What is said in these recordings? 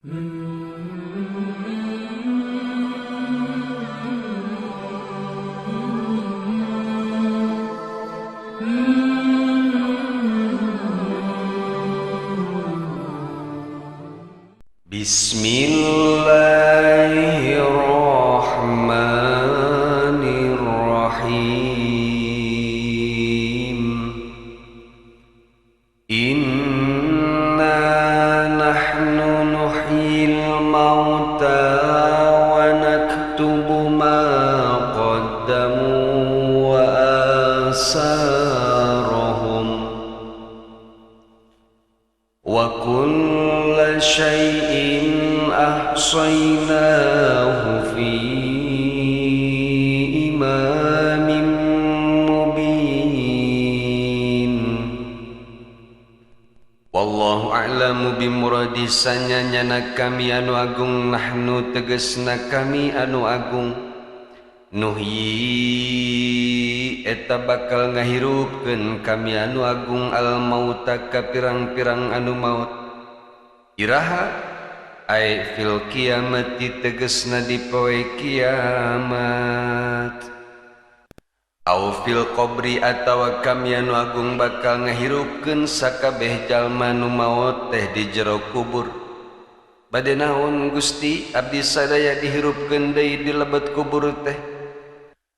Bismillahirrahmanirrahim. Inna nahnu nuhyil mauta wa naktubu ma qaddamu wa asarahum wa kulla syai'in ahsaynahu fi imamin mubin. Wallahu a'lamu bimuradi. Sanyana kami anu agung, nahnu tegesna kami anu agung, nuhyi eta bakal ngahirupkeun kami anu agung al mauta ka pirang-pirang anu maut. Iraha ai fil kiamati tegesna di poe kiamat, au fil qabri atawa kami anu agung bakal ngahirupkeun sakabeh jalma nu maot teh di jero kubur. Bade naon Gusti abdi sadaya dihirupkeun deui di lebet kubur teh?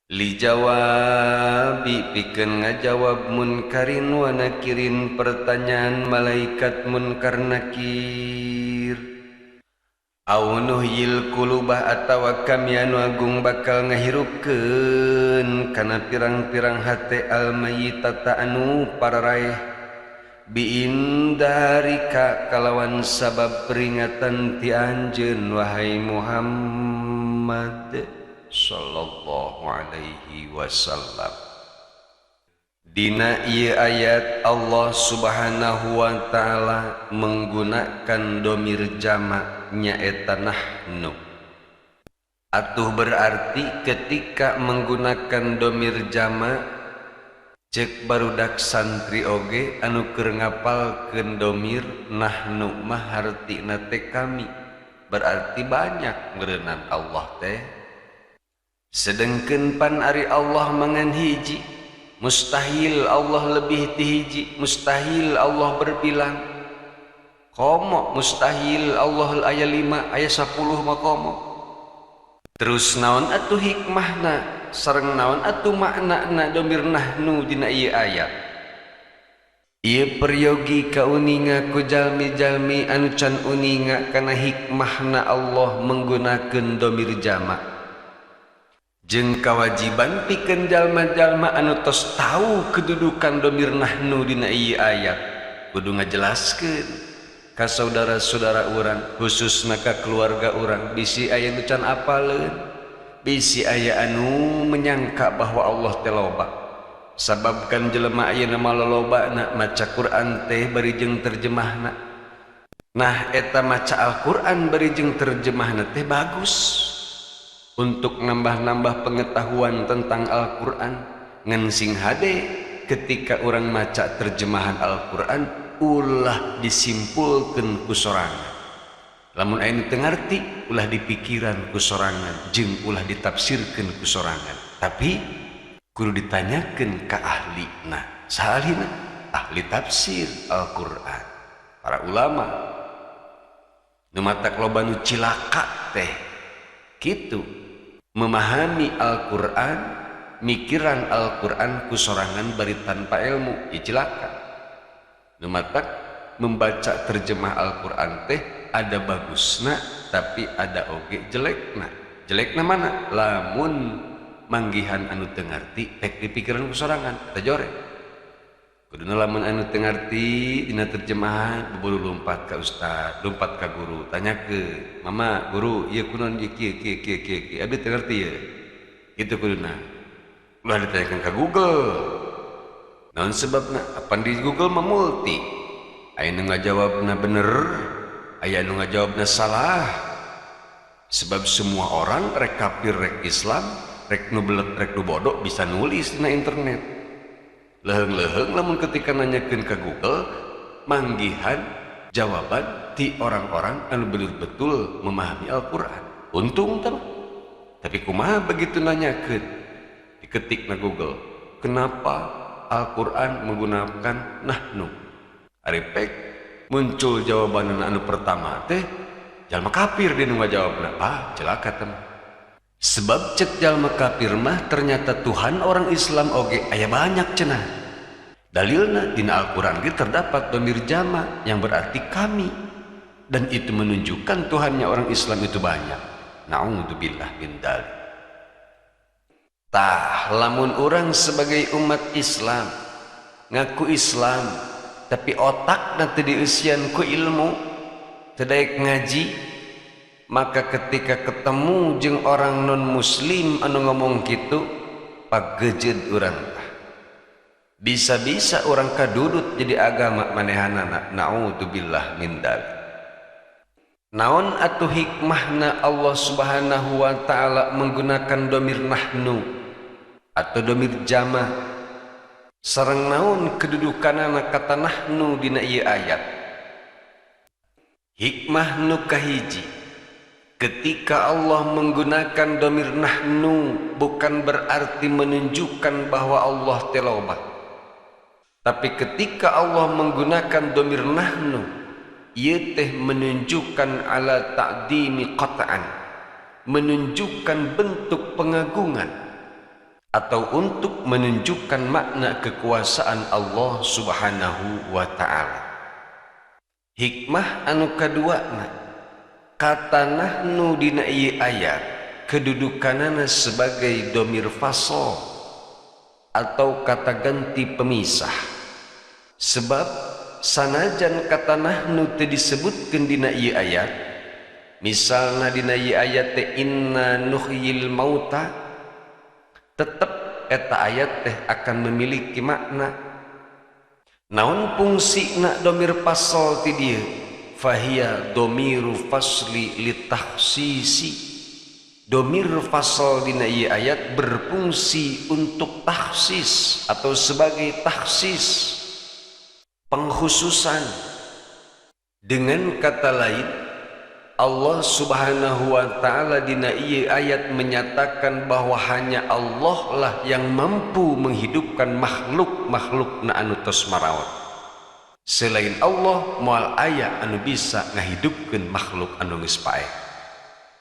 Li jawabi pikeun ngajawab munkarin wa nakirin, pertanyaan malaikat munkar nakir. Au nuhyil qulubah atawa kami anu agung bakal ngahirupkeun kana pirang-pirang hate al mayyitata anu pararaeh, biindarika kalawan sabab peringatan ti anjeun wahai Muhammad sallallahu alaihi wasallam. Dina ieu ayat Allah subhanahu wa ta'ala menggunakan domir jama' nyaeta nahnu. Atuh berarti ketika menggunakan domir jama' cek barudak santri oge anu keur ngapalkeun domir nahnu mah hartina teh kami, berarti banyak ngeureunnan Allah teh. Sedengkeun pan ari Allah mangan hiji, mustahil Allah lebih ti hiji, mustahil Allah berbilang. Komo mustahil Allah aya 5 aya 10 mah komo. Terus naon atuh hikmahna sareng naon atuh maknana domir nahnu dina ieu ayat? Ieu peryogi kauninga ku jalmi-jalmi anu can uninga kana hikmahna Allah menggunakeun domir jama'. Jeung kawajiban pikeun jalma-jalma anu tos tahu kedudukan domir nahnu dina ieu ayat kudu ngajelaskeun ka saudara-saudara urang, khususna ka keluarga urang. Bisi aya nu can apaleun, bisi aya anu menyangka bahwa Allah teh loba. Sababkan jelema ayeuna mah lolobana maca Quran teh bari jeung terjemahna. Nah eta maca Al-Qur'an bari jeung terjemahna teh bagus untuk nambah-nambah pengetahuan tentang Al-Qur'an. Ngan sing hade ketika orang maca terjemahan Al-Qur'an ulah disimpulkeun ku sorangan. Lamun aya nu teu ngarti ulah dipikiran ku sorangan jeung ulah ditafsirkeun ku sorangan. Tapi kudu ditanyakeun ka ahlina. Saha ahlina? Ahli tafsir Al-Qur'an, para ulama. Nu matak loba nu cilaka teh kitu, memahami Al-Qur'an, mikiran Al-Qur'an ku sorangan bari tanpa ilmu, cilaka. Nu matak membaca terjemah Al-Qur'an teh ada bagusna tapi ada oge jelekna. Jelekna mana? Lamun manggihan anu teu ngarti tek dipikiran ku sorangan teh jorek. Kuduna lamun anu teu ngarti dina terjemahan bebulu lompat ka ustad, lompat ka guru, tanyakeun, "Mama, guru, ieu kunaon ieu kieu abdi teu ngarti ye." Kitu kuduna. Ulah ditanyakeun ka Google. Naon sebabna? Apan di Google mah multi. Aya nu ngajawabna bener, aya nu ngajawabna salah. Sebab semua orang rek kafir rek Islam, rek nu belet rek nu bodoh bisa nulis dina internet. Leheung-leheung lamun ketika nanyakeun ka Google, manggihan jawaban ti orang-orang anu betul-betul memahami Al-Quran. Untung teman. Tapi kumaha begitu nanyakeun, diketik na Google, kenapa Al-Quran menggunakan nahnu? Aripek muncul jawaban anu pertama teh jalma kafir dia nu ngajawabna. Celaka teman. Sebab cek jalma kafir mah ternyata Tuhan orang Islam oge aya banyak cenah. Dalilna dina Al-Quran ge terdapat dhamir jama yang berarti kami, dan itu menunjukkan Tuhannya orang Islam itu banyak. Na'udzubillah min dzalik. Tah lamun orang sebagai umat Islam ngaku Islam tapi otak nanti diusian ku ilmu teu ngaji, maka ketika ketemu jeung orang non muslim anu ngomong kitu pagejeud urang tah. Bisa-bisa orang kadudut jadi agama manehanana. Na'udzubillah min dzalik. Naon atuh hikmahna Allah Subhanahu wa ta'ala menggunakan dhamir nahnu atau dhamir jama, sareng naon kedudukanana kata nahnu dina ieu ayat. Hikmah nu kahiji, ketika Allah menggunakan dhamir nahnu bukan berarti menunjukkan bahwa Allah teloba, tapi ketika Allah menggunakan dhamir nahnu ieu teh menunjukkan ala ta'dimi qat'an, menunjukkan bentuk pengagungan atau untuk menunjukkan makna kekuasaan Allah Subhanahu wa ta'ala. Hikmah anu kaduana, kata nahnu dina ieu ayat kedudukanana sebagai dhamir fasl atau kata ganti pemisah. Sebab sanajan kata nahnu teu disebutkeun dina ieu ayat, misalna dina ieu ayat teh inna nuhyil mauta, tetep eta ayat teh akan memiliki makna. Naon fungsina dhamir fasl ti dieu? Fahiya dhamiru fasli litahsisi. Dhamir fasl dina ieu ayat berfungsi untuk tahsis atau sebagai tahsis, pengkhususan. Dengan kata lain, Allah Subhanahu wa ta'ala dina ieu ayat menyatakan bahwa hanya Allah lah yang mampu menghidupkan makhluk na anu tos marawat. Selain Allah moal aya anu bisa ngahidupkeun makhluk anu geus paeh.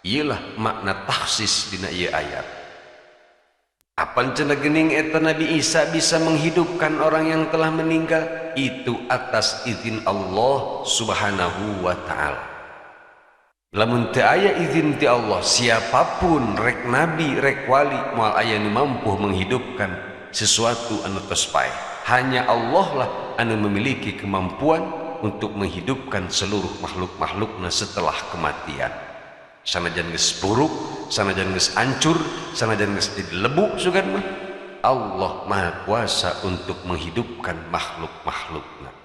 Ielah makna tahsis dina ieu ayat. Apan cenah geuning eta Nabi Isa bisa menghidupkan orang yang telah meninggal, itu atas izin Allah Subhanahu wa ta'ala. Lamun teu aya izin ti Allah, siapapun rek nabi rek wali moal aya nu mampu menghidupkan sesuatu anu tos paeh. Hanya Allah lah anu memiliki kemampuan untuk menghidupkan seluruh makhluk-makhlukna setelah kematian. Sanajan geus buruk, sanajan geus hancur, sanajan geus lebu sugan mah, Allah Maha Kuasa untuk menghidupkan makhluk-makhlukna.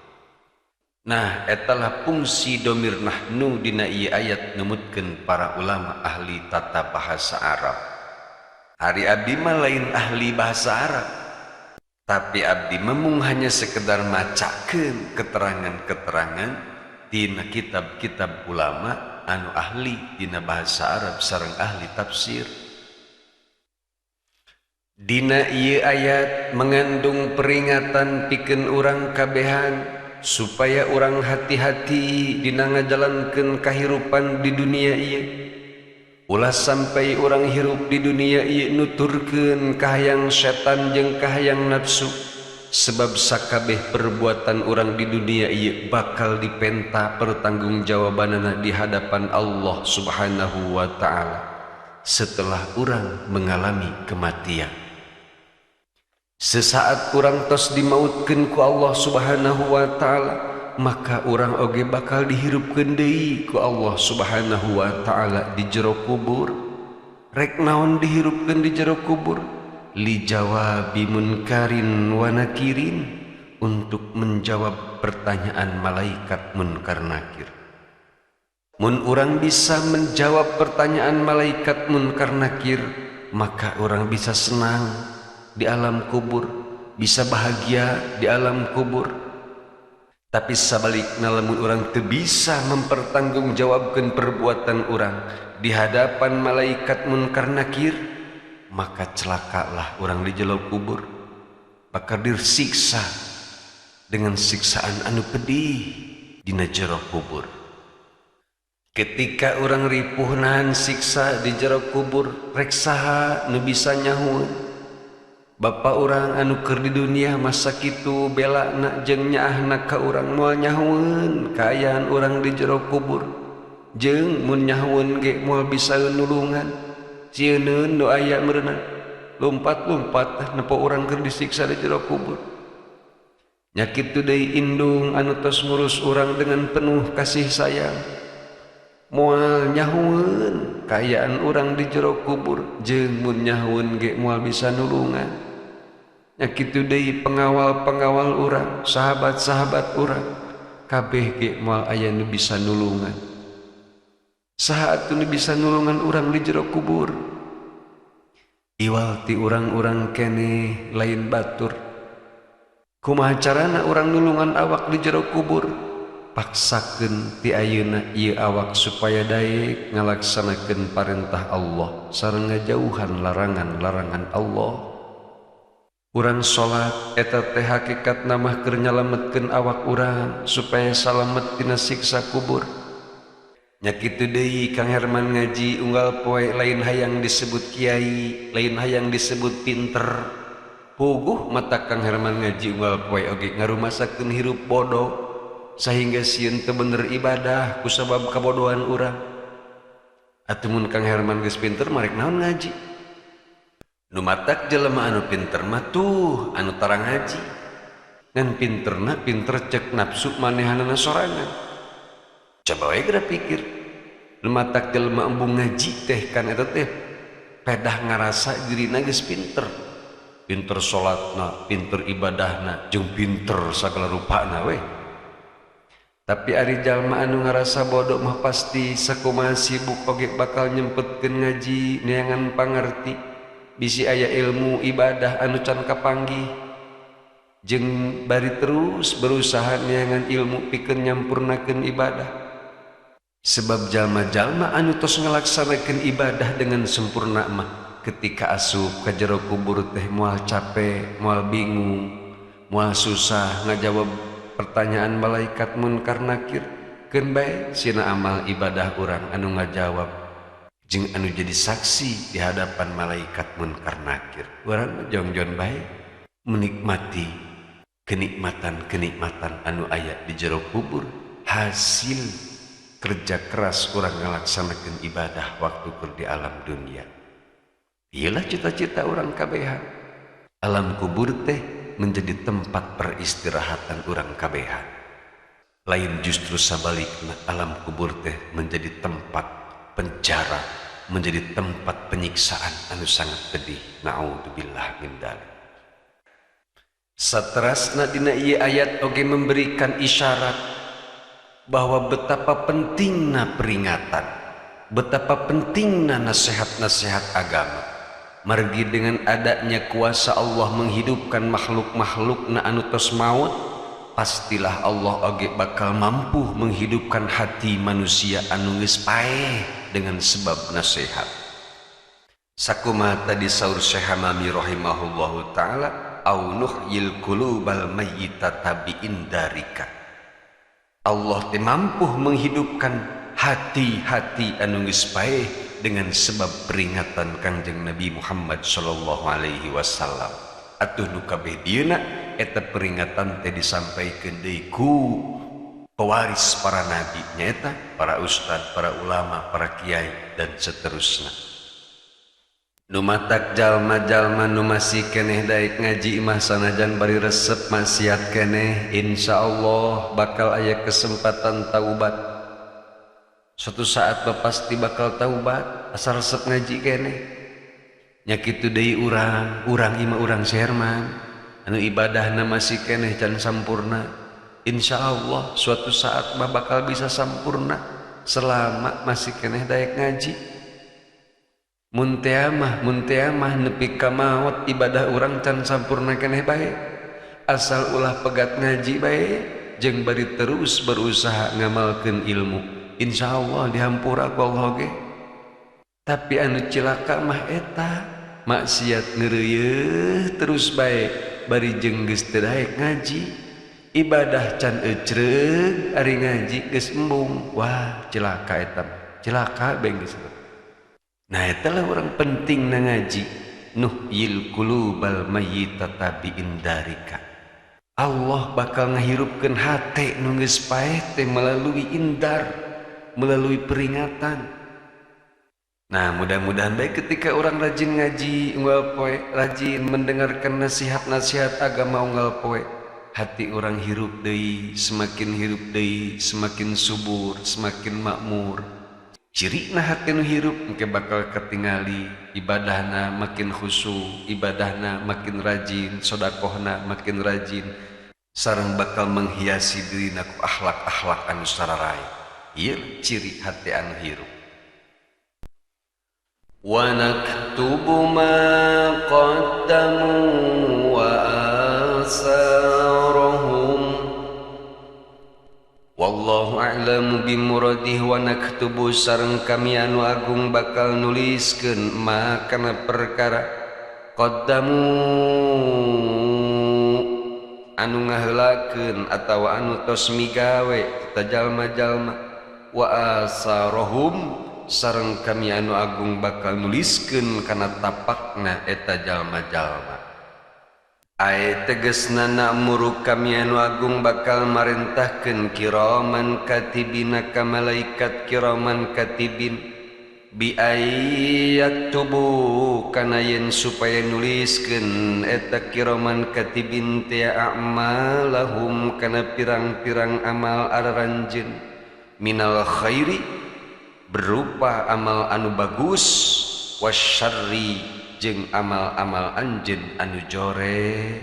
Nah, etalah fungsi dhamir nahnu dina ieu ayat numutkeun para ulama ahli tata bahasa Arab. Ari abdi mah lain ahli bahasa Arab, tapi abdi memang hanya sekedar macakeun keterangan-keterangan dina kitab-kitab ulama anu ahli dina bahasa Arab sareng ahli tafsir. Dina ieu ayat mengandung peringatan pikeun urang kabehan supaya urang hati-hati dina ngajalankeun kahirupan di dunia ieu. Ulah sampai urang hirup di dunia ieu nuturkeun kahayang setan jeung kahayang nafsu, sebab sakabeh perbuatan orang di dunia ieu bakal dipenta pertanggungjawabanana di hadapan Allah Subhanahu wa ta'ala setelah orang mengalami kematian. Sesaat orang tos dimautkeun ku Allah Subhanahu wa ta'ala, maka orang oge bakal dihirupkeun deui ku Allah Subhanahu wa ta'ala di jero kubur. Rek naon dihirupkeun di jero kubur? Li jawabi munkarin wa nakirin, untuk menjawab pertanyaan malaikat munkar nakir. Mun urang bisa menjawab pertanyaan malaikat munkar nakir, maka orang bisa senang di alam kubur, bisa bahagia di alam kubur. Tapi sabalikna lamun urang teu bisa mempertanggungjawabkeun perbuatan urang di hadapan malaikat munkar nakir, maka celakalah urang di jero kubur, bakal disiksa dengan siksaan anu pedih dina jero kubur. Ketika urang ripuh nahan siksa di jero kubur, rek saha nu bisa nyahueun? Bapa urang anu keur di dunia masa kitu belana jeung nyaahna ka urang moal nyahueun kaayaan urang di jero kubur, jeung mun nyahueun ge moal bisa nulungan sieunneun nu aya meureunna lompat-lompat nepo urang keur disiksa di jero kubur. Nya kitu deui indung anu tos ngurus urang dengan penuh kasih sayang moal nyahueun kaayaan urang di jero kubur, jeung mun nyahueun ge moal bisa nulungan. Nya kitu deui pengawal-pengawal urang, sahabat-sahabat urang, kabeh ge moal aya nu bisa nulungan. Saha atuh nu bisa nulungan urang di jero kubur? Iwal ti urang-urang keneh lain batur. Kumaha carana urang nulungan awak di jero kubur? Paksakeun ti ayeuna ieu awak supaya daek ngalaksanakeun parentah Allah sareng ngajauhan larangan-larangan Allah. Urang salat eta teh hakikatna mah keur nyalametkeun awak urang supaya salamet tina siksa kubur. Nya kitu deui Kang Herman ngaji unggal poe lain hayang disebut kiai, lain hayang disebut pinter. Puguh mata Kang Herman ngaji unggal poe oge ngarumasakeun hirup bodoh sehingga sieun teu bener ibadah kusabab kabodohan urang. Atuh mun Kang Herman geus pinter marek naon ngaji? Nu matak jelema anu pinter mah tuh anu tara ngaji. Ngan pinterna pinter cek nafsu manehanana sorangan. Coba we geura pikir. Nu matak jelema embung ngaji teh kan eta teh pedah ngarasa dirina geus pinter. Pinter salatna, pinter ibadahna, jeung pinter sagala rupana we. Tapi ari jalma anu ngarasa bodoh mah pasti sakumaha sibuk oge bakal nyempetkeun ngaji neangan pangarti. Bisi aya ilmu ibadah anu can kapanggih jeung bari terus berusaha neangan ilmu pikeun nyampurnakeun ibadah. Sebab jalma-jalma anu tos ngalaksanakeun ibadah dengan sempurna mah ketika asup ka jero kubur teh moal capek, moal bingung, moal susah ngajawab pertanyaan malaikat munkar nakir. Keun bae sieuna amal ibadah urang anu ngajawab jeung anu jadi saksi di hadapan malaikat munkar nakir. Urang jongjon bae menikmati kenikmatan-kenikmatan anu aya di jero kubur hasil kerja keras urang ngalaksanakeun ibadah waktu keur di alam dunia. Iyalah cita-cita urang kabehan. Alam kubur teh menjadi tempat peristirahatan urang kabehan. Lain justru sabalikna alam kubur teh menjadi tempat penjara, menjadi tempat penyiksaan anu sangat pedih. Naudzubillah min dzalik. Saterasna dina ieu ayat oge memberikan isyarat bahwa betapa pentingna peringatan, betapa pentingna nasihat-nasihat agama. Margi dengan adanya kuasa Allah menghidupkan makhluk-makhlukna anu tos maut, pastilah Allah oge bakal mampu menghidupkan hati manusia anu geus paeh dengan sebab nasihat. Sakumaha tadi saur Syekh Hamami rahimahullahu taala, au nuhyil qulubal mayyitata bi indarika. Allah teh mampu menghidupkan hati-hati anu geus paeh dengan sebab peringatan Kangjeng Nabi Muhammad sallallahu alaihi wasallam. Atuh nu kabeh dieuna eta peringatan teh disampaikeun deui ku pewaris para nabi nyaeta para ustad, para ulama, para kiai dan seterusnya. Nu matak jalma-jalma nu masih keneh daek ngaji mah sanajan bari resep maksiat keneh, insyaallah bakal aya kesempatan taubat. Suatu saat pasti bakal taubat asal resep ngaji keneh. Nya kitu deui urang ieu urang Herman anu ibadahna masih keneh can sampurna. Insyaallah suatu saat mah bakal bisa sampurna selama masih keneh daek ngaji. Mun teu mah nepi ka maot ibadah urang can sampurna keneh bae. Asal ulah pegat ngaji bae jeung bari terus berusaha ngamalkeun ilmu, insyaallah dihampura ku Allah ge. Tapi anu cilaka mah eta maksiat ngeureueuh terus bae bari jeung geus teu daek ngaji, ibadah can ecreug ari ngaji geus embung. Wah cilaka eta, cilaka bae geus. Nah eta lah urang penting na ngaji, nuhyil qulubal mayyitata bi indarika. Allah bakal ngahirupkeun hate nu geus paeh teh melalui indar, melalui peringatan. Nah mudah-mudahan baik ketika orang rajin ngaji unggal poe, rajin mendengarkan nasihat-nasihat agama unggal poe, hati orang hirup deui, semakin hirup deui, semakin subur, semakin makmur. Cirina hati nu hirup engke bakal ketingali, ibadahna makin khusyuk, ibadahna makin rajin, sedekahna makin rajin, sareng bakal menghiasi dirina ku akhlak-akhlak anu sararae. Ieu ciri hati anu hirup. Wa naktubu ma qaddamu wa asarahum wallahu a'lamu bimuradih. Wa naktubu sareng kami anu agung bakal nuliskeun ma kana perkara qaddamu anu ngaheulakeun atawa anu tos migawe ta jalma-jalma, wa asarahum sareng kami anu agung bakal nuliskeun kana tapakna eta jalma-jalma. Aya tegasna na'muru kami anu agung bakal marentahkeun kiraman katibina ka malaikat kiraman katibin bi ayaktubu kana yen supaya nuliskeun eta kiraman katibin teh a'malahum kana pirang-pirang amal araranjeun minal khairi berupa amal anu bagus, wasyarri jeung amal-amal anjeun anu jore.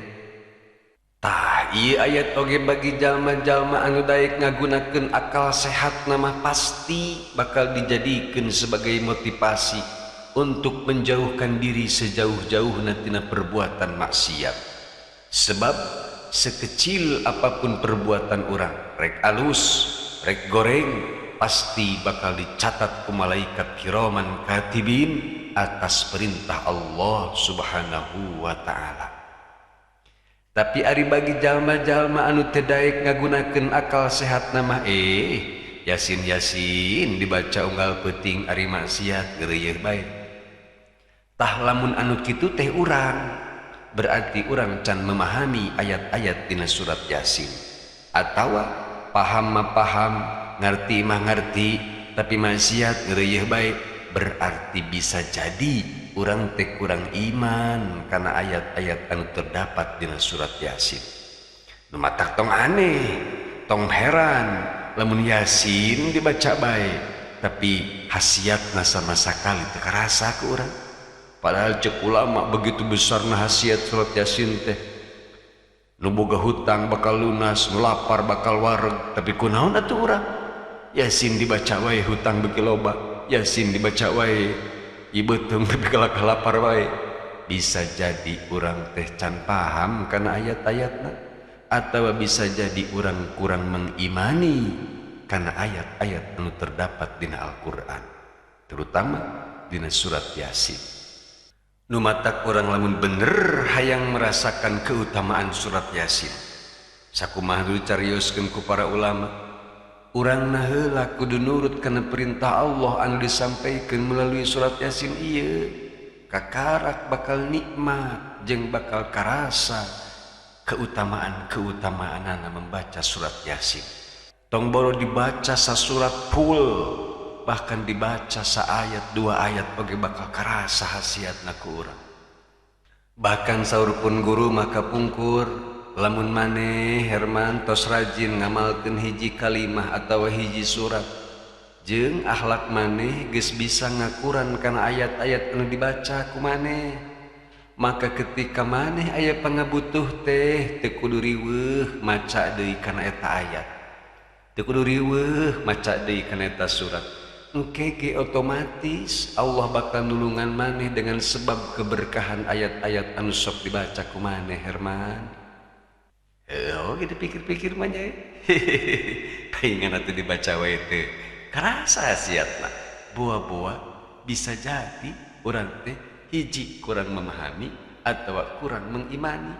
Tah ieu ayat oge bagi jalma-jalma anu daek ngagunakeun akal sehat nama pasti bakal dijadikeun sebagai motivasi untuk menjauhkan diri sejauh-jauhna tina perbuatan maksiat. Sebab sekecil apapun perbuatan urang, rek alus, rek goreng, pasti bakal dicatat ku malaikat kiraman katibin atas perintah Allah subhanahu wa ta'ala. Tapi ari bagi jalma-jalma anu teu daek ngagunakeun akal sehat nama yasin dibaca unggal peuting ari maksiat geureuy bae. Tah lamun anu kitu teh urang, berarti urang can memahami ayat-ayat dina surat Yasin, atawa paham mah paham, ngerti mah ngerti, tapi maksiat ngeureueuh bae, berarti bisa jadi urang teh kurang iman karena ayat-ayat anu terdapat dina surat Yasin. Nu matak tong aneh, tong heran, lamun Yasin dibaca bae, tapi hasiatna sama sakali teu karasa ku urang. Padahal cek ulama begitu besarna hasiat surat Yasin teh. Nu boga hutang bakal lunas, nu lapar bakal wareg, tapi kunaon atuh urang? Yasin dibaca wae hutang beki loba, Yasin dibaca wae ibeuteung tapi kalak lapar wae. Bisa jadi urang teh can paham kana ayat-ayatna, atawa bisa jadi urang kurang mengimani kana ayat-ayat anu terdapat dina Al-Qur'an, terutama dina surat Yasin. Nu matak urang lamun bener hayang merasakan keutamaan surat Yasin, sakumaha dicarioskeun ku para ulama, urang heula kudu nurut kana perintah Allah anu disampaikeun melalui surat Yasin ieu, kakarak bakal nikmat jeung bakal karasa keutamaan-keutamaanna membaca surat Yasin. Tong boro dibaca sasurat full, bahkan dibaca saayat dua ayat oge bakal karasa hasiatna ku urang. Bahkan saurpun guru maka pungkur, lamun maneh Herman tos rajin ngamalkeun hiji kalimah atawa hiji surat, jeung akhlak maneh geus bisa ngakuran kana ayat-ayat anu dibaca ku maneh, maka ketika maneh aya pangabutuh teh teu kudu riweuh maca deui kana eta ayat, teu kudu riweuh maca deui kana eta surat. Engke otomatis Allah bakal nulungan maneh dengan sebab keberkahan ayat-ayat anu sok dibaca ku maneh Herman. Oh gitu pikir-pikir mah nya pengen atuh dibaca wae teh karasa hasiatna buah-buah bisa jadi urang teh hiji kurang memahami atau kurang mengimani.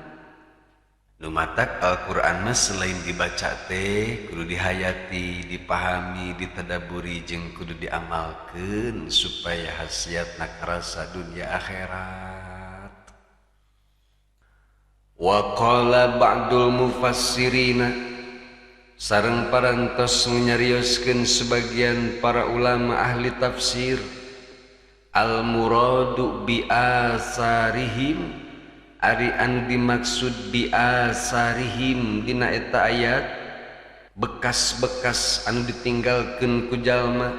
Nu matak Al-Qur'an mah selain dibaca teh kudu dihayati, dipahami, ditadaburi jeung kudu diamalkeun supaya hasiatna karasa dunia akhirat. Wa qala ba'dul mufassirina sareng parantos nyarioskeun sebagian para ulama ahli tafsir al muradu bi asarihim ari anu dimaksud bi asarihim dina eta ayat bekas-bekas anu ditinggalkeun ku jalma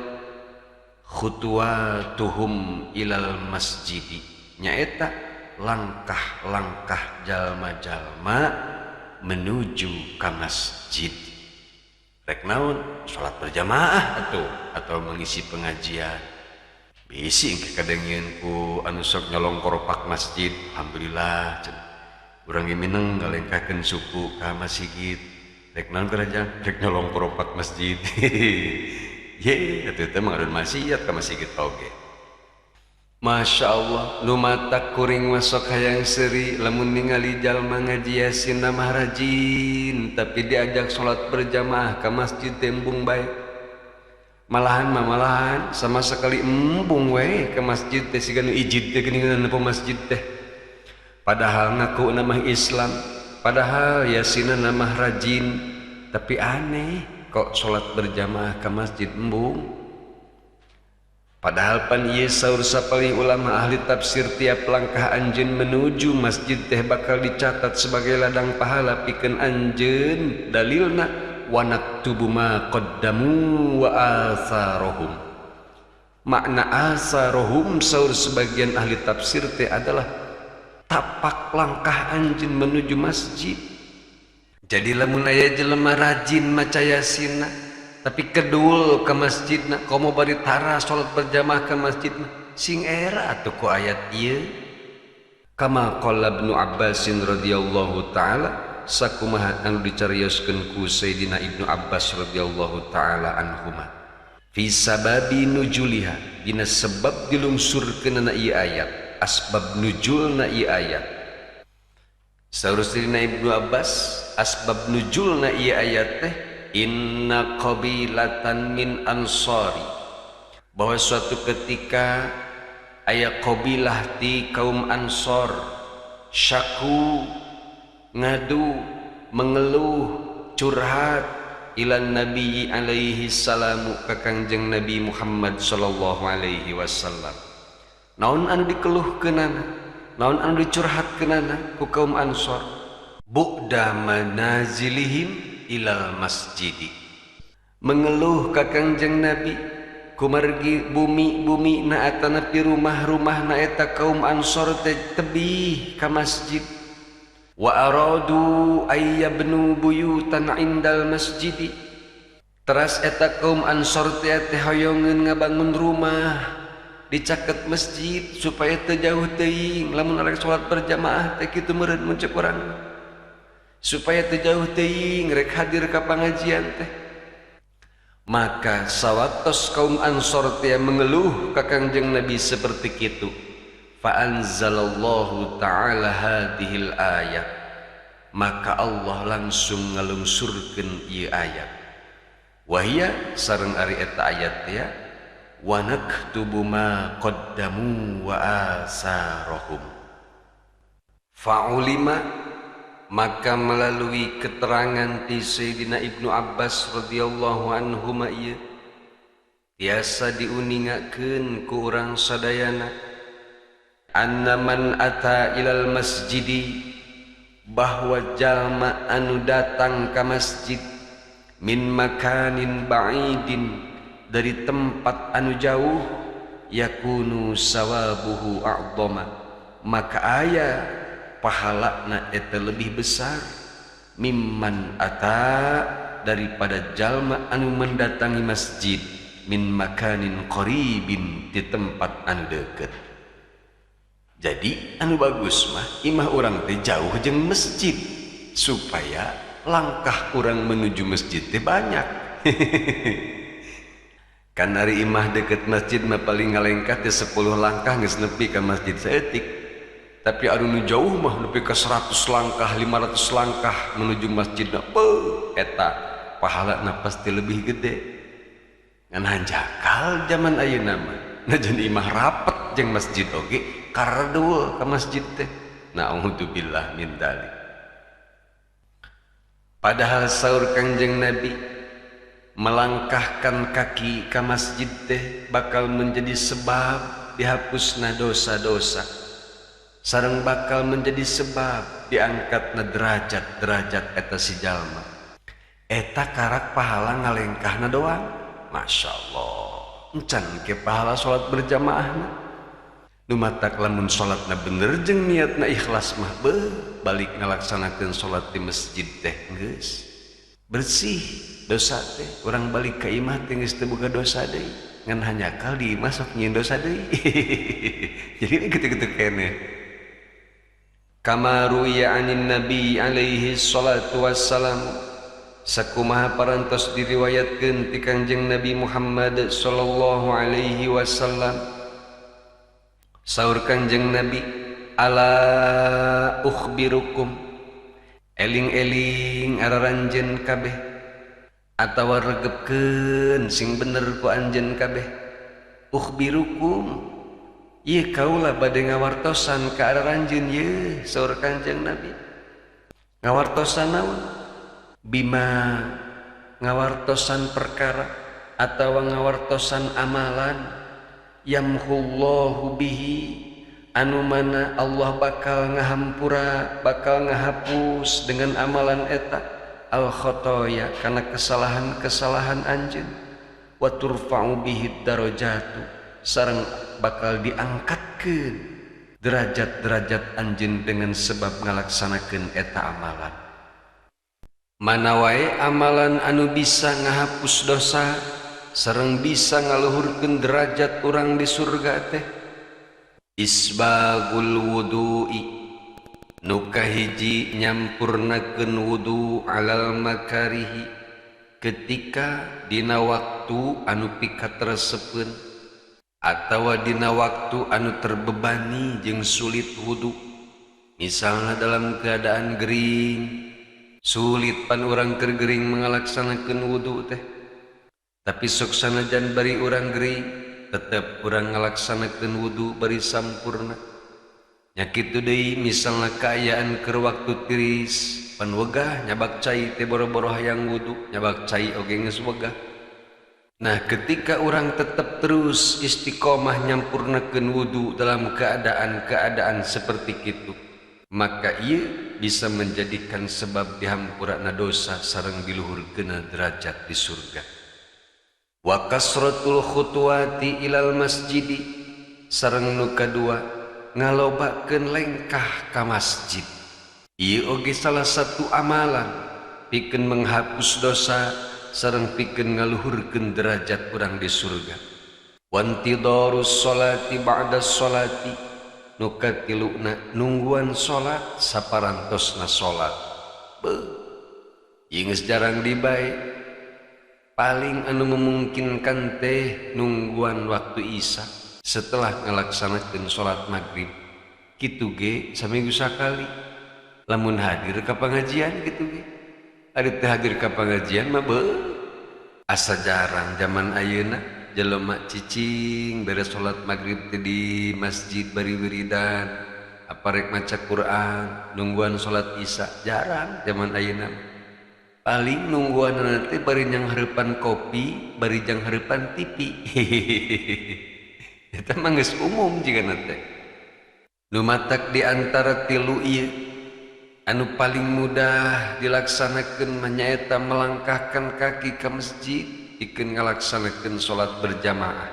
khutuwatuhum ilal masjidi nyaeta langkah-langkah jalma-jalma menuju ka masjid. Rek naon? Salat berjamaah atau mengisi pengajian. Bisi engke kadengieun ku anu sok nyolong koropak masjid. Alhamdulillah cenah. Urang ge mineng ngalengkakeun suku ka masjid. Rek naon kerajaan? Rek nyolong koropak masjid. Ye, atuh teh mah ngaran maksiat ka masjid oge. Masya Allah, nu mata kuring masuk hayang seri lamun ningali jalma ngaji Yasin nama rajin tapi diajak sholat berjamaah ke masjid tembung baik malahan sama sekali embung we ke masjid teh siga nu ijid teh geuningan ke masjid teh padahal ngaku nama Islam padahal Yasin nama rajin tapi aneh kok sholat berjamaah ke masjid embung. Padahal pan ieu saur sapalih ulama ahli tafsir tiap langkah anjeun menuju masjid teh bakal dicatat sebagai ladang pahala pikeun anjeun dalilna wa naktubu ma qaddamu wa atharohum. Makna atharohum saur sebagian ahli tafsir teh adalah tapak langkah anjeun menuju masjid. Jadi lamun aya jelema rajin maca Yasinna tapi kedul ke masjidna komo bari tara salat berjamaah ke masjidna sing era atuh ku ayat ieu kama qala Ibnu Abbas radhiyallahu taala sakumaha anu dicarioskeun ku Sayyidina Ibnu Abbas radhiyallahu taala anhuma fi sababi nujuliha dina sebab dilungsurkeunna ieu ayat asbab nujulna ieu ayat saur Sayyidina Ibnu Abbas asbab nujulna ieu ayat teh inna qabilatan min ansari bahwa suatu ketika aya qabilah di kaum ansor syaku ngadu mengeluh curhat ilan nabi alaihi salamu ka kangjeng Nabi Muhammad sallallahu alaihi wasallam naon anu dikeluhkeunana naon anu dicurhatkeunana ku kaum ansor bu'da manazilihim ilal masjidi mengeluh ka kangjeng Nabi kumargi bumi na atanapi rumah-rumah na eta kaum ansor teh tebih ka masjid wa aradu ayyabnu buyutan indal masjidi teras eta kaum ansor teh hoyongeun ngabangun rumah dicaket masjid supaya teu jauh teuing lamun arek salat berjamaah teh kitu meureun mun ceuk urang supaya terjauh teuing rek hadir ka pangajian teh maka sawaktos kaum ansor teh mengeluh ka kangjeng Nabi seperti kitu fa anzalallahu ta'ala hadhil ayat maka Allah langsung ngalungsurkeun ieu ayat wahia sareng ari eta ayat teh wa naktubu ma qaddamu wa asarahum fa'ulima maka melalui keterangan di Sayyidina Ibnu Abbas radhiyallahu anhu ieu tiasa diuningakeun ku urang sadayana anna man ata ilal masjidi bahwa jalma anu datang ka masjid min makanin ba'idin dari tempat anu jauh yakunu sawabuhu a'dhama maka aya pahalana eta lebih besar mimman ata daripada jalma anu mendatangi masjid min makanin qaribin di tempat anu deukeut. Jadi anu bagus mah imah urang teh jauh jeung masjid supaya langkah orang menuju masjid teh banyak. Kan hari imah deket masjid mah paling ngalengkat teh 10 langkah geus nepi ka masjid saeutik. Tapi anu nu jauh mah nepi ka 100 langkah, 500 langkah menuju masjidna. Eta pahalana pasti lebih gede. Ngan hanjakal zaman ayeuna mah. Najan imah rapet jeung masjid oge karadul ka masjid teh. Na'udzubillah min dzalik. Padahal saur Kangjeng Nabi melangkahkan kaki ke masjid teh bakal menjadi sebab dihapusna dosa-dosa, sareng bakal menjadi sebab diangkatna derajat-derajat eta si jalma. Eta karak pahala ngalengkahna doang. Masya Allah, encan ke pahala sholat berjamaahna. Numatak lamun sholatna bener jeung niatna ikhlas mah balik ngalaksanakeun sholat di masjid teh geus bersih dosa teh. Orang balik ka imah teh geus teu boga dosa deui, ngan hanyakal di imah sok nyieun dosa deui. Jadi ini gitu-gitu kene. Kama ruya anin nabi alaihi salatu wassalam, sakumaha parantos diriwayatkeun ti Kangjeng Nabi Muhammad sallallahu alaihi wasallam. Saur Kangjeng Nabi, ala ukhbirukum, eling-eling araranjeun kabeh atawa regepkeun sing bener ku anjeun kabeh. Ukhbirukum, ieu kaula bade ngawartosan ka araranjeun ieu. Saur Kangjeng Nabi, ngawartosan naon? Bima, ngawartosan perkara atawa ngawartosan amalan, yamhullahu bihi, anu mana Allah bakal ngahampura, bakal ngahapus dengan amalan eta al khotoya, kana kesalahan-kesalahan anjeun, wa turfa'u bihi darajatu, sareng bakal diangkatkeun derajat-derajat anjeun dengan sebab ngalaksanakeun eta amalan. Mana wae amalan anu bisa ngahapus dosa sareng bisa ngaluhurkeun derajat urang di surga teh. Isbagul wudu'i, nu kahiji nyampurnakeun wudu alal makarihi, ketika dina waktu anu pikatresepeun atawa dina waktu anu terbebani jeung sulit wudu. Misalna dalam keadaan gering, sulit pan urang keur gering mengalaksanakeun wudu teh. Tapi sok sanajan bari urang gering, tetep urang ngalaksanakeun wudu bari sampurna. Nya kitu deui misalna kaayaan keur waktu tiris, pan wegah nyabak cai teh boro-boro hayang wudu, nyabak cai oge geus wegah. Nah, ketika urang tetep terus istiqomah nyampurnakeun wudu dalam keadaan-keadaan seperti kitu, maka ieu bisa menjadikan sebab dihampurana dosa sareng diluhurkeunna derajat di surga. Wa kasratul khutuwati ilal masjidi, sareng nu kadua ngalobakeun lengkah ka masjid. Ieu oge salah satu amalan pikeun menghapus dosa sareng pikeun ngaluhurkeun derajat urang di surga. Wantidarus sholati ba'da sholati, nu katiluna nungguan salat saparantosna salat. Ieu geus jarang dibae. Paling anu memungkinkan teh nungguan waktu isya setelah ngalaksanakeun salat maghrib. Kitu ge saminggu sakali. Lamun hadir ka pangajian kitu ge. Ari teu hadir ka pangajian mah asa jarang zaman ayeuna jelema cicing beres salat maghrib teh di masjid bari wiridan, aparek maca Quran, nungguan salat isya jarang zaman ayeuna. Paling nungguan nanti bari yang hareupan kopi, bari yang hareupan TV. Eta mah geus umum jigana teh. Nu matak di antara tilu ieu anu paling mudah dilaksanakeun mah nyaeta melangkahkan kaki ka masjid pikeun ngalaksanakeun salat berjamaah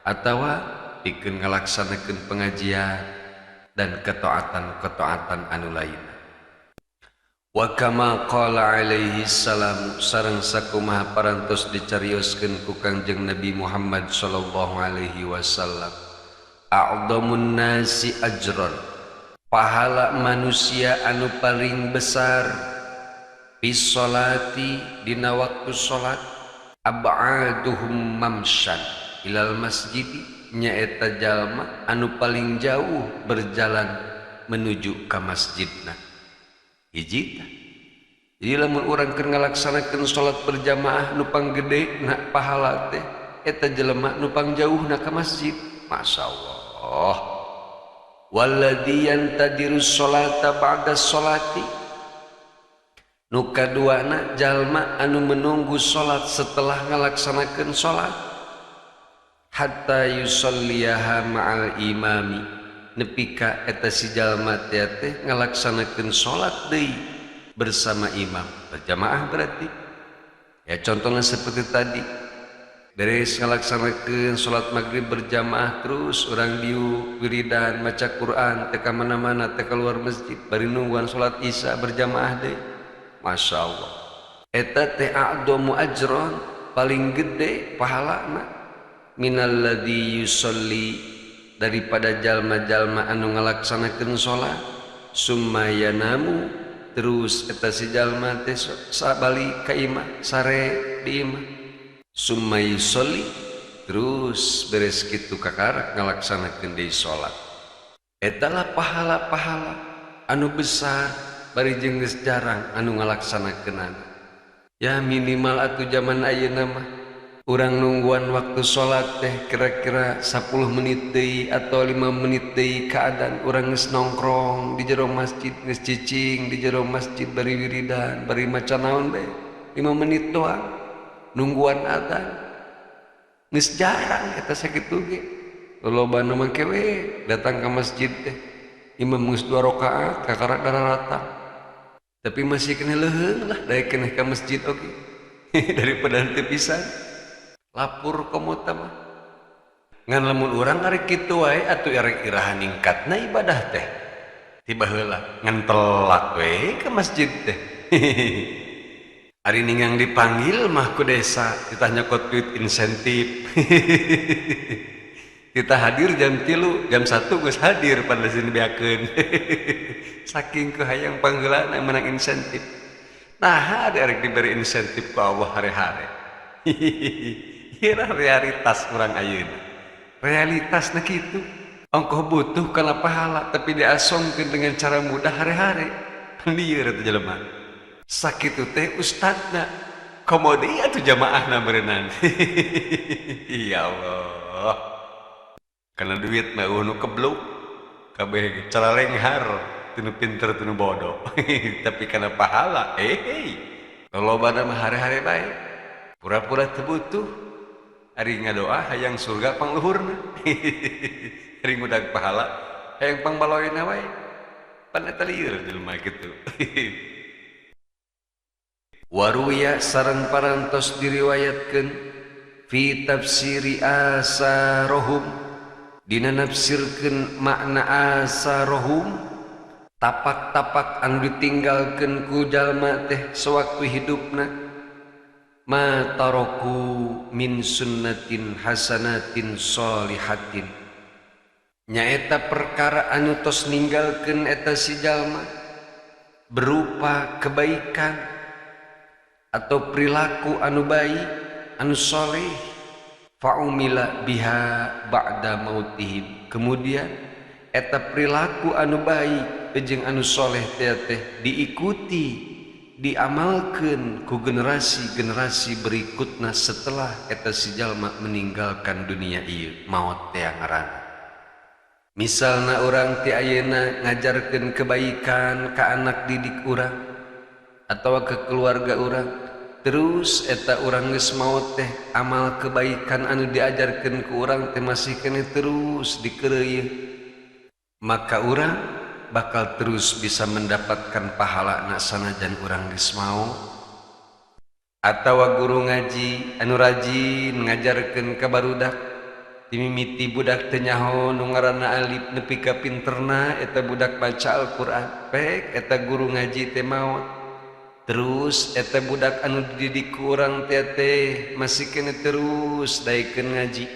atawa pikeun ngalaksanakeun pengajian dan ketaatan-ketaatan anu lain. Wa kama qala alaihi salam, sareng sakumaha parantos dicarioskeun ku Kangjeng Nabi Muhammad sallallahu alaihi wasallam, a'dhamun nasi ajran, pahala manusia anu paling besar Bis sholati dina waktu sholat ab'aduhum mamshan ilal masjidi nyaeta jalma anu paling jauh berjalan menuju ka masjidna hiji. Jadi lamun urang keur ngalaksanakeun salat berjamaah nu panggede na pahala teh eta jelema nu pangjauhna ka masjid. Masyaallah. Walladzi yantadiru sholata ba'da sholati nu kaduana jalma anu menunggu salat setelah ngalaksanakeun salat hatta yusalliyaha ma'al imami nepi ka eta si jalma teh ngalaksanakeun salat deui bersama imam berjamaah berarti ya contohnya seperti tadi beres ngalaksanakeun salat maghrib berjamaah terus urang diu wiridan maca Quran teh ka mana-mana teh keluar masjid bari nungguan salat isya berjamaah deui. Masya Allah eta teh a'dhamu ajron paling gede pahalana minalladzi yusolli daripada jalma-jalma anu ngalaksanakeun salat summa yanamu terus eta si jalma teh sabali ka imah sare di imah summa yusolli terus beres kitu kakarak ngalaksanakeun deui salat eta lah pahala-pahala anu besar bari jeung geus jarang anu ngalaksanakeunana. Ya minimal atuh zaman ayeuna mah urang nungguan waktu salat teh kira-kira 10 menit deui atau 5 menit deui keadaan urang geus nongkrong di jero masjid geus cicing di jero masjid bari wiridan bari maca naon bae 5 menit doang nungguan adzan geus jarang eta sakitu ge. Lolobana mangke we datang ka masjid teh imam geus 2 rakaat kakarak dararatan tapi masih kena leuheung lah daek keneh ka masjid oge daripada henteu pisan lapur komo tah mah ngan lamun urang ari kitu wae atuh erek iraha ningkatna ibadah teh tiba heula ngan telat we ka masjid teh ari ningang dipanggil mah ku desa ditanya nyokot duit insentif kita hadir jam 3 jam 1 geus hadir pada sini biakeun saking kehayang panggilan menang insentif. Nah ada arek diberi insentif ku Allah hari-hari kira realitas orang ayeuna realitasna kitu ongkoh butuh kana pahala tapi diasongkeun dengan cara mudah hari-hari lieur teh jelema sakitu teh ustadna komodi atuh jamaahna berenang ya Allah karena duit mah nu kebluk kabeh cara lenghar tinu pinter tinu bodoh tapi karena pahala lolobana mah hari-hari bae pura-pura teu butuh ari ngadoa hayang surga pangluhurna ari ngudag pahala hayang pangbaloyna wae pan eta lieur jelema kitu. Waruya sareng parantos diriwayatkeun fi tafsiri asarohum dina nafsirkeun makna asarohum tapak-tapak anu ditinggalkeun ku jalma teh sewaktu hidupna ma taraku min sunnatin hasanatin sholihatin nyaeta perkara anu tos ninggalkeun eta si jalma berupa kebaikan atau perilaku anu baik anu sholih fa'umila biha ba'da mautihim kemudian eta perilaku anu baik jeung anu soleh teh diikuti diamalkeun ku generasi-generasi berikutna setelah eta si jalma meninggalkan dunia ieu maot teh ngaranna. Misalna urang ti ayeuna ngajarkeun kebaikan ka anak didik urang atawa ke keluarga urang terus eta urang geus maot teh amal kebaikan anu diajarkeun ku urang teh masih keneh terus dikeureuyeun maka urang bakal terus bisa mendapatkan pahala sanajan urang geus mau atawa guru ngaji anu rajin ngajarkeun ka barudak dimimiti budak teu nyaho nu ngaranna alif nepi ka pinterna eta budak baca Al-Qur'an pek eta guru ngaji teh maot terus eta budak anu dididik ku urang teh masih keneh terus daekeun ngaji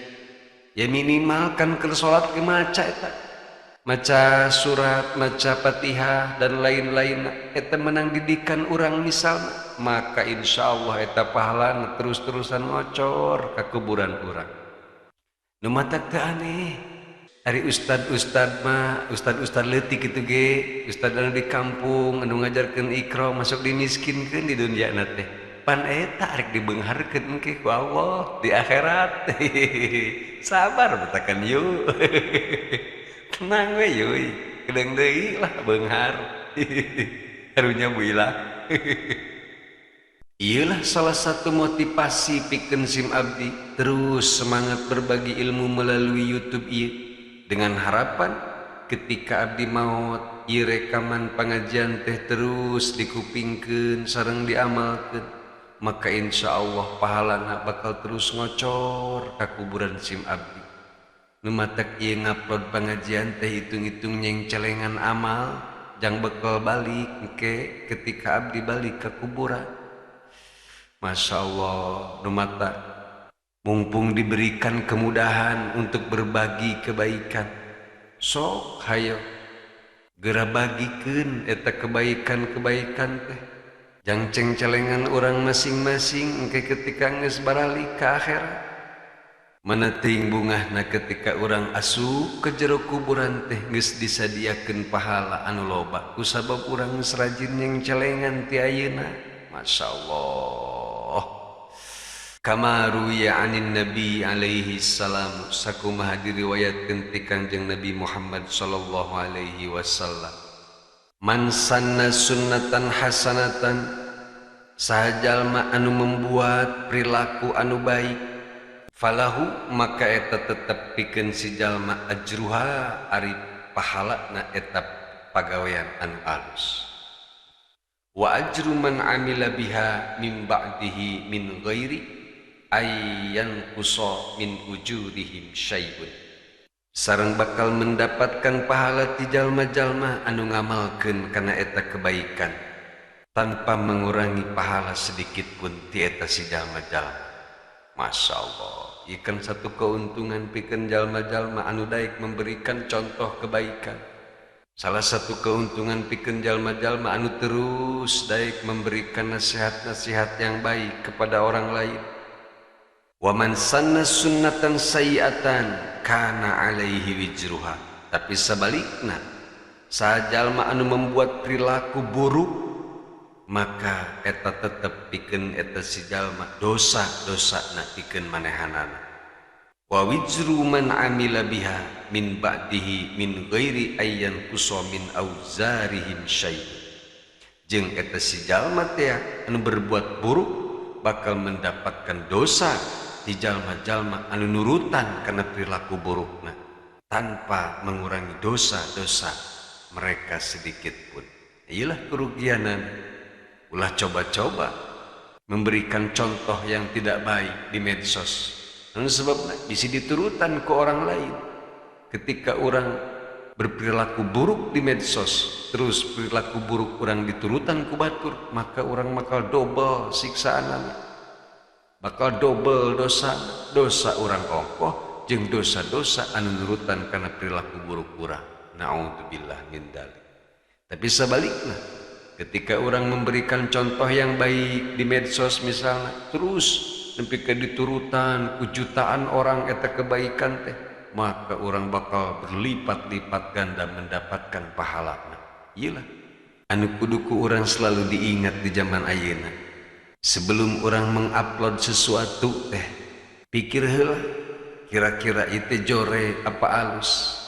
ya minimal kan keur salat ge maca eta maca surat, maca Fatihah dan lain-lain eta menang didikan urang misalna, maka insyaallah eta pahalana terus-terusan ngocor ka kuburan urang. Nu matak teu aneh. Ari ustad-ustad mah, ustad-ustad leutik kitu ge, ustad anu di kampung anu ngajarkeun Iqra masuk dimiskinkeun di dunyana teh. Pan eta arek dibeungharkeun engke ku Allah di akhirat. Sabar betakan yuk. Tenang we yuy, kedeung deui lah beunghar. Harunya builah. Iyalah salah satu motivasi pikeun sim abdi terus semangat berbagi ilmu melalui YouTube ieu. Dengan harapan ketika abdi maot ieu rekaman pangajian teh terus dikupingkeun sareng diamalkeun, maka insyaallah pahalana bakal terus ngocor ka kuburan sim abdi. Nu matak ieu ngupload pangajian teh hitung-hitung nyeng celengan amal jang bakal balik engke ketika abdi balik ka kuburan. Masyaallah, nu matak mumpung diberikan kemudahan untuk berbagi kebaikan, sok hayo geura bagikeun eta kebaikan-kebaikan teh. Jang ceng-celengan urang masing-masing engke ketika geus baralik ka akhirat. Mana teuing bungahna ketika urang asup ke jero kuburan teh geus disadiakeun pahala anu loba kusabab urang geus rajin yang celengan ti ayeuna. Masyaallah. Kama ruwiya anin Nabi alaihi salam, sakumaha diriwayatkeun ti Kanjeng Nabi Muhammad sallallahu alaihi wasallam. Man sanna sunnatan hasanatan, sajalma anu membuat perilaku anu baik, falahu maka eta tetep pikeun si jalma ajruha ari pahalana eta pagawean anu alus. Wa ajru man amila biha min ba'dihi min ghairi ayyan kuso min ujurihim syai'un. Sareng bakal mendapatkan pahala ti jalma-jalma anu ngamalkeun kana eta kebaikan tanpa mengurangi pahala sedikit pun ti eta si jalma-jalma. Masyaallah, ikan satu keuntungan pikeun jalma-jalma anu daek memberikan contoh kebaikan. Salah satu keuntungan pikeun jalma-jalma anu terus daek memberikan nasihat-nasihat yang baik kepada orang lain. Wa man sanna sunnatan sayyi'atan kana alaihi wijruha. Tapi sebaliknya, sajalma anu membuat perilaku buruk, maka eta tetep pikeun eta si jalma dosa-dosana pikeun manehanana. Wa wijru man amila biha min ba'dihi min ghairi ayyan kuso min auzarihim syai'. Jeung eta si jalma teh anu berbuat buruk bakal mendapatkan dosa di jalma-jalma anu nurutan kana perilaku burukna tanpa mengurangi dosa-dosa mereka sedikit pun. Iyalah kerugianan. Ulah coba-coba memberikan contoh yang tidak baik di medsos. Sebabnya bisa diturutan ke orang lain. Ketika orang berperilaku buruk di medsos, terus perilaku buruk orang diturutan ku batur, maka orang bakal double siksaan, bakal double dosa orang ongkoh jeung dosa-dosa anu nurutan karena perilaku buruk urang. Naudzubillah min dzalik. Tapi sebaliknya, ketika orang memberikan contoh yang baik di medsos misalnya, terus sampai ke diturutan ku jutaan orang eta kebaikan teh, maka orang bakal berlipat-lipat ganda mendapatkan pahalana. Iyalah anu kudu ku urang selalu diingat di zaman ayeuna. Sebelum orang mengupload sesuatu teh, pikir heula kira-kira itu jore apa alus.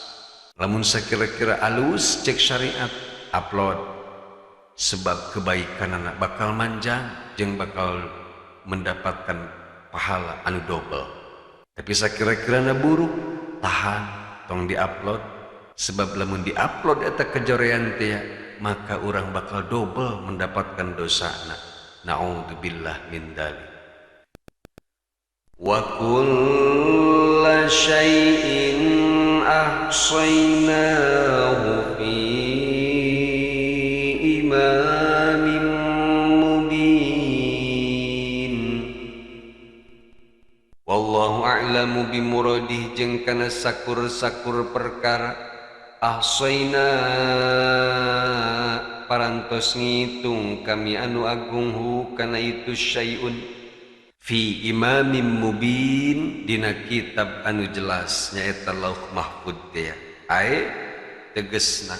Lamun sakira-kira alus cek syariat upload, sebab kebaikan anak bakal manjang jeung bakal mendapatkan pahala anu double. Tapi sakira-kirana buruk tahan tong diupload, sebab lamun diupload eta kejorean teh maka orang bakal double mendapatkan dosana. Naudzubillah min dzalik. Wa kullu syai'in ahsaynahu fi imamin mubin. Wallahu a'lamu bimuradih jeung kana sakur-sakur perkara ahsayna parantos ngitung kami anu agung hu kana itu syai'un fi imamin mubin dina kitab anu jelas nyaeta lauh mahfud teh ae tegesna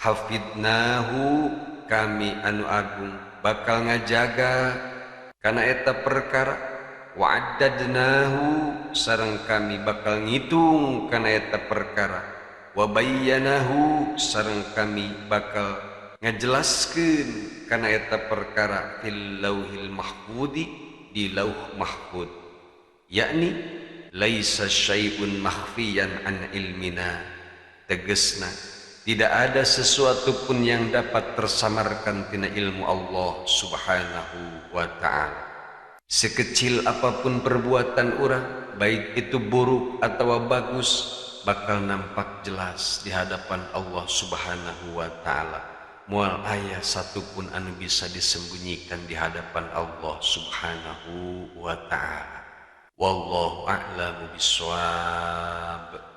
hafidnahu kami anu agung bakal ngajaga kana eta perkara wa'addadnahu sareng kami bakal ngitung kana eta perkara wa bayyanahu sareng kami bakal ngajelaskeun kana eta perkara fil lauhil mahfudi di lauh mahfud yakni laisa syai'un makhfiyan an ilmina tegesna tidak ada sesuatu pun yang dapat tersamarkan tina ilmu Allah subhanahu wa ta'ala. Sekecil apapun perbuatan orang, baik itu buruk atau bagus, bakal nampak jelas di hadapan Allah subhanahu wa ta'ala. Mual aya satupun anu bisa disembunyikan di hadapan Allah subhanahu wa ta'ala. Wallahu a'lamu bissawab.